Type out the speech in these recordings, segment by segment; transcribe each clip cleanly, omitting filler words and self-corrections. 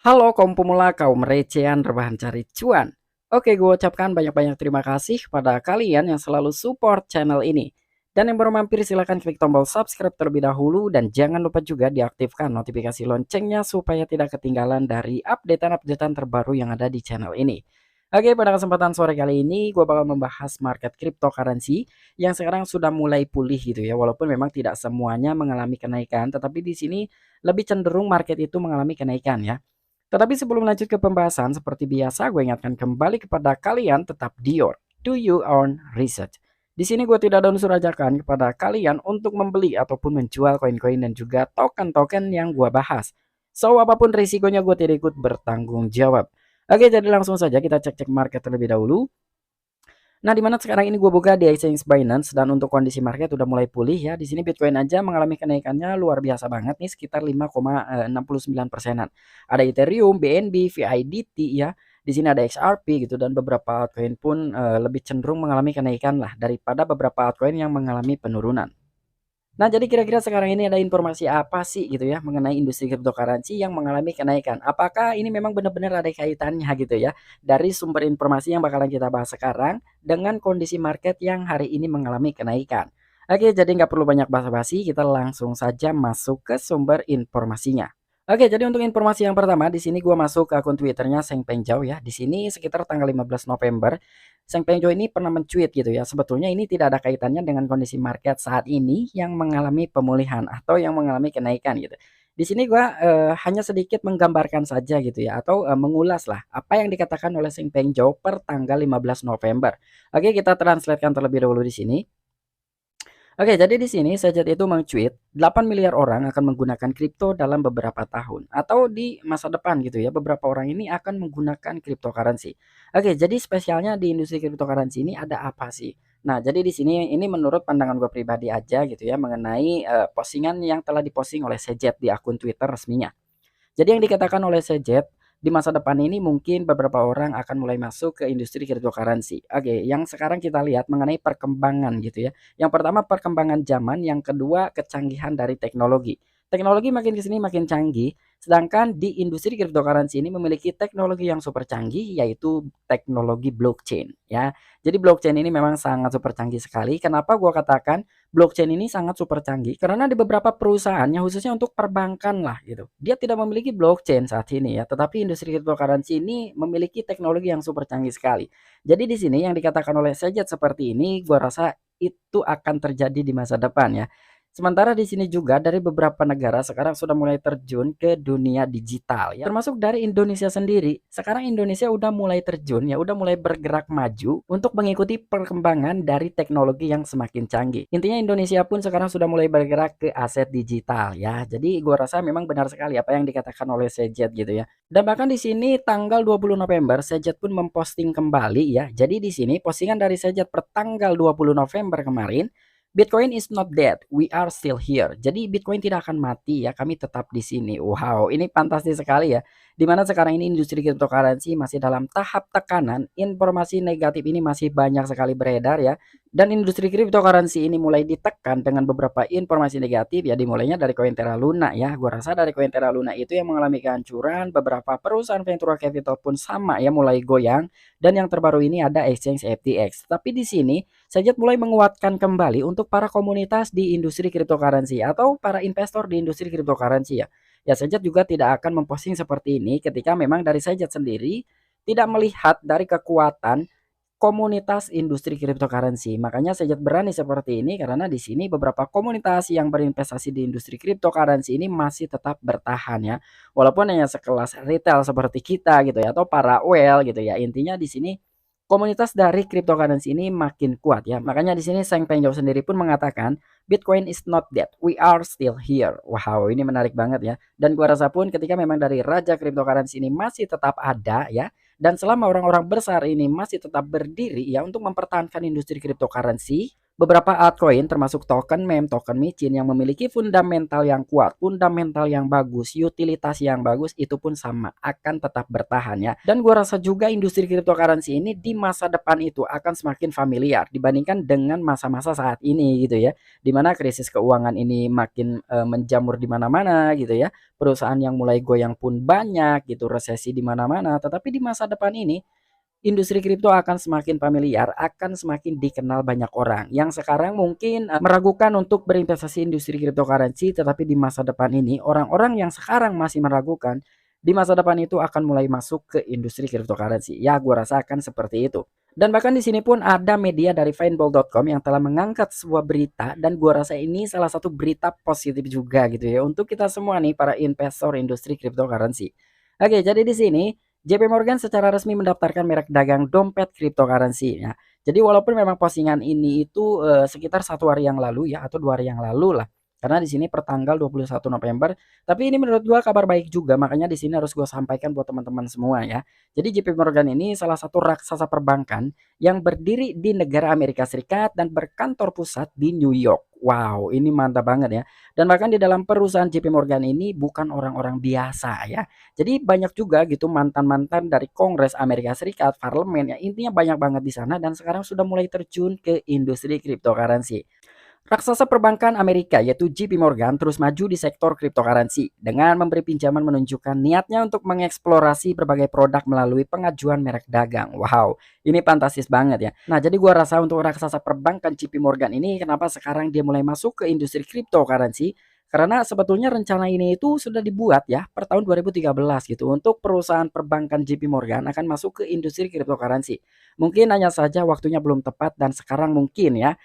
Halo kaum pemula, kaum recehan rebahan cari cuan. Oke, gue ucapkan banyak-banyak terima kasih kepada kalian yang selalu support channel ini. Dan yang baru mampir silahkan klik tombol subscribe terlebih dahulu dan jangan lupa juga diaktifkan notifikasi loncengnya supaya tidak ketinggalan dari updatean-updatean terbaru yang ada di channel ini. Oke, pada kesempatan sore kali ini gue bakal membahas market cryptocurrency yang sekarang sudah mulai pulih gitu ya. Walaupun memang tidak semuanya mengalami kenaikan, tetapi di sini lebih cenderung market itu mengalami kenaikan ya. Tetapi sebelum lanjut ke pembahasan, seperti biasa gue ingatkan kembali kepada kalian tetap do your own research. Di sini gue tidak ada unsur ajakan kepada kalian untuk membeli ataupun menjual koin-koin dan juga token-token yang gue bahas. So, apapun risikonya gue tidak ikut bertanggung jawab. Oke, jadi langsung saja kita cek-cek market terlebih dahulu. Nah, di mana sekarang ini gue buka di exchange Binance dan untuk kondisi market udah mulai pulih ya. Di sini Bitcoin aja mengalami kenaikannya luar biasa banget nih sekitar 5,69 persenan. Ada Ethereum, BNB, VIDT ya. Di sini ada XRP gitu dan beberapa altcoin pun lebih cenderung mengalami kenaikan lah daripada beberapa altcoin yang mengalami penurunan. Nah, jadi kira-kira sekarang ini ada informasi apa sih gitu ya mengenai industri cryptocurrency yang mengalami kenaikan? Apakah ini memang benar-benar ada kaitannya gitu ya dari sumber informasi yang bakalan kita bahas sekarang dengan kondisi market yang hari ini mengalami kenaikan? Oke, jadi nggak perlu banyak basa-basi, kita langsung saja masuk ke sumber informasinya. Oke, jadi untuk informasi yang pertama, di sini gua masuk ke akun Twitternya Seng Pengjau ya. Di sini sekitar tanggal 15 November, Seng Pengjau ini pernah mencuit gitu ya. Sebetulnya ini tidak ada kaitannya dengan kondisi market saat ini yang mengalami pemulihan atau yang mengalami kenaikan gitu. Di sini gua hanya sedikit menggambarkan saja gitu ya atau mengulas lah apa yang dikatakan oleh Seng Pengjau per tanggal 15 November. Oke, kita translatekan terlebih dahulu di sini. Oke, jadi di sini Sajet itu mencuit 8 miliar orang akan menggunakan kripto dalam beberapa tahun atau di masa depan gitu ya. Beberapa orang ini akan menggunakan cryptocurrency. Oke, jadi spesialnya di industri cryptocurrency ini ada apa sih? Nah, jadi di sini ini menurut pandangan gue pribadi aja gitu ya mengenai postingan yang telah diposting oleh Sajet di akun Twitter resminya. Jadi yang dikatakan oleh Sejet, di masa depan ini mungkin beberapa orang akan mulai masuk ke industri cryptocurrency. Oke, yang sekarang kita lihat mengenai perkembangan gitu ya. Yang pertama perkembangan zaman, yang kedua kecanggihan dari teknologi. Teknologi makin ke sini makin canggih, sedangkan di industri cryptocurrency ini memiliki teknologi yang super canggih yaitu teknologi blockchain ya. Jadi blockchain ini memang sangat super canggih sekali. Kenapa gua katakan blockchain ini sangat super canggih karena di beberapa perusahaannya khususnya untuk perbankan lah gitu. Dia tidak memiliki blockchain saat ini ya, tetapi industri cryptocurrency ini memiliki teknologi yang super canggih sekali. Jadi di sini yang dikatakan oleh Sajid seperti ini, gua rasa itu akan terjadi di masa depan ya. Sementara di sini juga dari beberapa negara sekarang sudah mulai terjun ke dunia digital ya. Termasuk dari Indonesia sendiri. Sekarang Indonesia udah mulai terjun ya, udah mulai bergerak maju untuk mengikuti perkembangan dari teknologi yang semakin canggih. Intinya Indonesia pun sekarang sudah mulai bergerak ke aset digital ya. Jadi gua rasa memang benar sekali apa yang dikatakan oleh Sejet gitu ya. Dan bahkan di sini tanggal 20 November Sejet pun memposting kembali ya. Jadi di sini postingan dari Sejet per tanggal 20 November kemarin, Bitcoin is not dead, we are still here. Jadi Bitcoin tidak akan mati ya, kami tetap di sini. Wow, ini fantastis sekali ya. Dimana sekarang ini industri cryptocurrency masih dalam tahap tekanan, informasi negatif ini masih banyak sekali beredar ya. Dan industri cryptocurrency ini mulai ditekan dengan beberapa informasi negatif ya, dimulainya dari koin Terra Luna ya. Gua rasa dari koin Terra Luna itu yang mengalami kehancuran, beberapa perusahaan venture capital pun sama ya mulai goyang, dan yang terbaru ini ada exchange FTX. Tapi di sini Sajid mulai menguatkan kembali untuk para komunitas di industri cryptocurrency atau para investor di industri cryptocurrency ya. Ya, Sajid juga tidak akan memposting seperti ini ketika memang dari Sajid sendiri tidak melihat dari kekuatan komunitas industri cryptocurrency. Makanya Sajid berani seperti ini karena di sini beberapa komunitas yang berinvestasi di industri cryptocurrency ini masih tetap bertahan ya. Walaupun hanya sekelas retail seperti kita gitu ya atau para whale gitu ya. Intinya di sini komunitas dari cryptocurrency ini makin kuat ya. Makanya di sini Seng Pengjau sendiri pun mengatakan Bitcoin is not dead, we are still here. Wow, ini menarik banget ya. Dan gua rasa pun ketika memang dari raja cryptocurrency ini masih tetap ada ya, dan selama orang-orang besar ini masih tetap berdiri ya untuk mempertahankan industri cryptocurrency, beberapa altcoin termasuk token meme, token micin yang memiliki fundamental yang kuat, fundamental yang bagus, utilitas yang bagus itu pun sama akan tetap bertahan ya. Dan gua rasa juga industri cryptocurrency ini di masa depan itu akan semakin familiar dibandingkan dengan masa-masa saat ini gitu ya. Dimana krisis keuangan ini makin menjamur di mana-mana gitu ya. Perusahaan yang mulai goyang pun banyak gitu, resesi di mana-mana. Tetapi di masa depan ini industri kripto akan semakin familiar, akan semakin dikenal banyak orang yang sekarang mungkin meragukan untuk berinvestasi industri cryptocurrency, tetapi di masa depan ini orang-orang yang sekarang masih meragukan, di masa depan itu akan mulai masuk ke industri cryptocurrency. Ya, gua rasa akan seperti itu. Dan bahkan di sini pun ada media dari Findball.com yang telah mengangkat sebuah berita dan gua rasa ini salah satu berita positif juga gitu ya untuk kita semua nih para investor industri cryptocurrency. Oke, jadi di sini JP Morgan secara resmi mendaftarkan merek dagang dompet cryptocurrency ya. Jadi walaupun memang postingan ini itu sekitar 1 hari yang lalu ya atau 2 hari yang lalu lah. Karena di sini pertanggal 21 November. Tapi ini menurut gua kabar baik juga, makanya di sini harus gua sampaikan buat teman-teman semua ya. Jadi JP Morgan ini salah satu raksasa perbankan yang berdiri di negara Amerika Serikat dan berkantor pusat di New York. Wow, ini mantap banget ya. Dan bahkan di dalam perusahaan JP Morgan ini bukan orang-orang biasa ya. Jadi banyak juga gitu mantan-mantan dari Kongres Amerika Serikat, parlemen ya, intinya banyak banget di sana dan sekarang sudah mulai terjun ke industri cryptocurrency. Raksasa perbankan Amerika yaitu JP Morgan terus maju di sektor cryptocurrency dengan memberi pinjaman menunjukkan niatnya untuk mengeksplorasi berbagai produk melalui pengajuan merek dagang. Wow, ini fantastis banget ya. Nah, jadi gua rasa untuk raksasa perbankan JP Morgan ini kenapa sekarang dia mulai masuk ke industri cryptocurrency? Karena sebetulnya rencana ini itu sudah dibuat ya per tahun 2013 gitu untuk perusahaan perbankan JP Morgan akan masuk ke industri cryptocurrency. Mungkin hanya saja waktunya belum tepat dan sekarang mungkin ya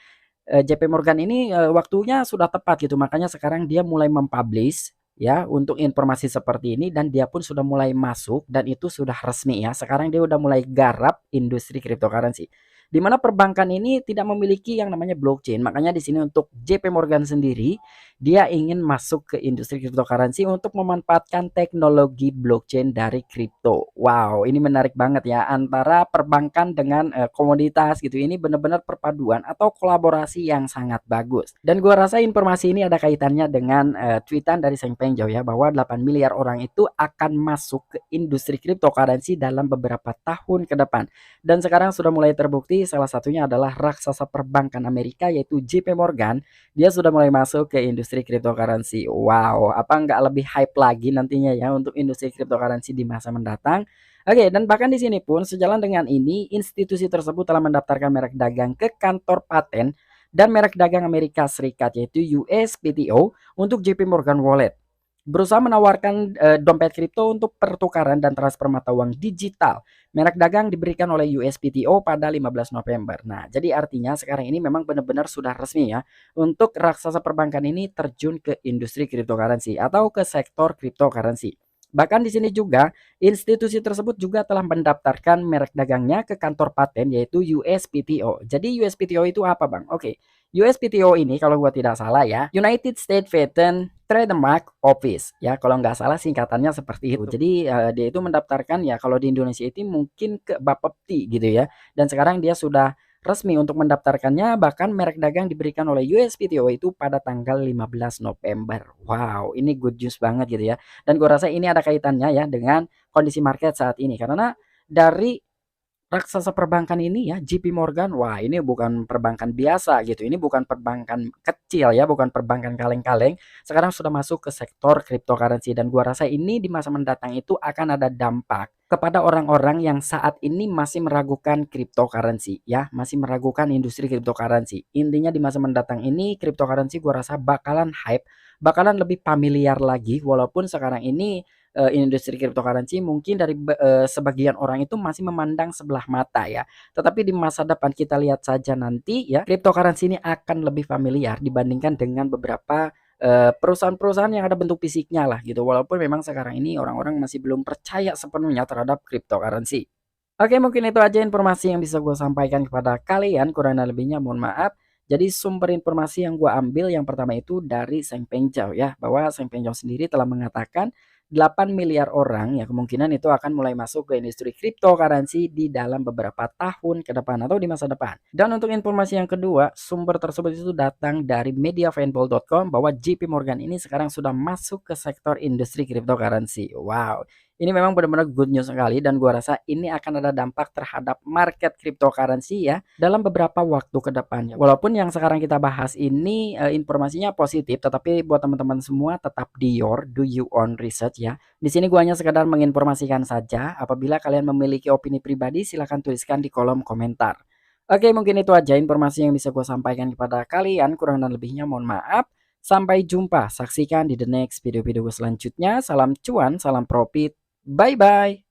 JP Morgan ini, waktunya sudah tepat gitu, makanya sekarang dia mulai mempublish ya, untuk informasi seperti ini dan dia pun sudah mulai masuk dan itu sudah resmi ya. Sekarang dia udah mulai garap industri cryptocurrency. Di mana perbankan ini tidak memiliki yang namanya blockchain. Makanya di sini untuk JP Morgan sendiri, dia ingin masuk ke industri cryptocurrency untuk memanfaatkan teknologi blockchain dari kripto. Wow, ini menarik banget ya antara perbankan dengan komoditas gitu. Ini benar-benar perpaduan atau kolaborasi yang sangat bagus. Dan gua rasa informasi ini ada kaitannya dengan tweetan dari Seng Pengjau ya bahwa 8 miliar orang itu akan masuk ke industri cryptocurrency dalam beberapa tahun ke depan. Dan sekarang sudah mulai terbukti salah satunya adalah raksasa perbankan Amerika yaitu JP Morgan. Dia sudah mulai masuk ke industri cryptocurrency. Wow, apa nggak lebih hype lagi nantinya ya untuk industri cryptocurrency di masa mendatang? Oke, dan bahkan di sini pun sejalan dengan ini, institusi tersebut telah mendaftarkan merek dagang ke kantor paten dan merek dagang Amerika Serikat yaitu USPTO untuk JP Morgan Wallet. Berusaha menawarkan dompet kripto untuk pertukaran dan transfer mata uang digital. Merek dagang diberikan oleh USPTO pada 15 November. Nah, jadi artinya sekarang ini memang benar-benar sudah resmi ya untuk raksasa perbankan ini terjun ke industri cryptocurrency atau ke sektor cryptocurrency. Bahkan di sini juga institusi tersebut juga telah mendaftarkan merek dagangnya ke kantor paten yaitu USPTO. Jadi USPTO itu apa, Bang? Oke. USPTO ini kalau gua tidak salah ya, United States Patent Trademark Office ya, kalau nggak salah singkatannya seperti itu. Jadi dia itu mendaftarkan ya kalau di Indonesia itu mungkin ke Bapepti gitu ya. Dan sekarang dia sudah resmi untuk mendaftarkannya, bahkan merek dagang diberikan oleh USPTO itu pada tanggal 15 November. Wow, ini good news banget gitu ya. Dan gue rasa ini ada kaitannya ya dengan kondisi market saat ini karena dari raksasa perbankan ini ya, JP Morgan, wah ini bukan perbankan biasa gitu, ini bukan perbankan kecil ya, bukan perbankan kaleng-kaleng, sekarang sudah masuk ke sektor cryptocurrency dan gua rasa ini di masa mendatang itu akan ada dampak kepada orang-orang yang saat ini masih meragukan cryptocurrency ya, masih meragukan industri cryptocurrency. Intinya di masa mendatang ini cryptocurrency gua rasa bakalan hype, bakalan lebih familiar lagi walaupun sekarang ini industri cryptocurrency mungkin dari sebagian orang itu masih memandang sebelah mata ya. Tetapi di masa depan kita lihat saja nanti ya, cryptocurrency ini akan lebih familiar dibandingkan dengan beberapa perusahaan-perusahaan yang ada bentuk fisiknya lah gitu. Walaupun memang sekarang ini orang-orang masih belum percaya sepenuhnya terhadap cryptocurrency. Oke, mungkin itu aja informasi yang bisa gue sampaikan kepada kalian. Kurang dan lebihnya mohon maaf. Jadi sumber informasi yang gue ambil yang pertama itu dari Seng Pengjau ya, bahwa Seng Pengjau sendiri telah mengatakan 8 miliar orang ya kemungkinan itu akan mulai masuk ke industri cryptocurrency di dalam beberapa tahun ke depan atau di masa depan. Dan untuk informasi yang kedua, sumber tersebut itu datang dari mediafanball.com bahwa JP Morgan ini sekarang sudah masuk ke sektor industri cryptocurrency. Wow, ini memang benar-benar good news sekali dan gua rasa ini akan ada dampak terhadap market cryptocurrency ya dalam beberapa waktu ke depannya. Walaupun yang sekarang kita bahas ini informasinya positif, tetapi buat teman-teman semua tetap do your own research ya. Di sini gua hanya sekedar menginformasikan saja. Apabila kalian memiliki opini pribadi, silahkan tuliskan di kolom komentar. Oke, mungkin itu aja informasi yang bisa gue sampaikan kepada kalian. Kurang dan lebihnya mohon maaf. Sampai jumpa. Saksikan di the next video-video gue selanjutnya. Salam cuan, salam profit. Bye-bye.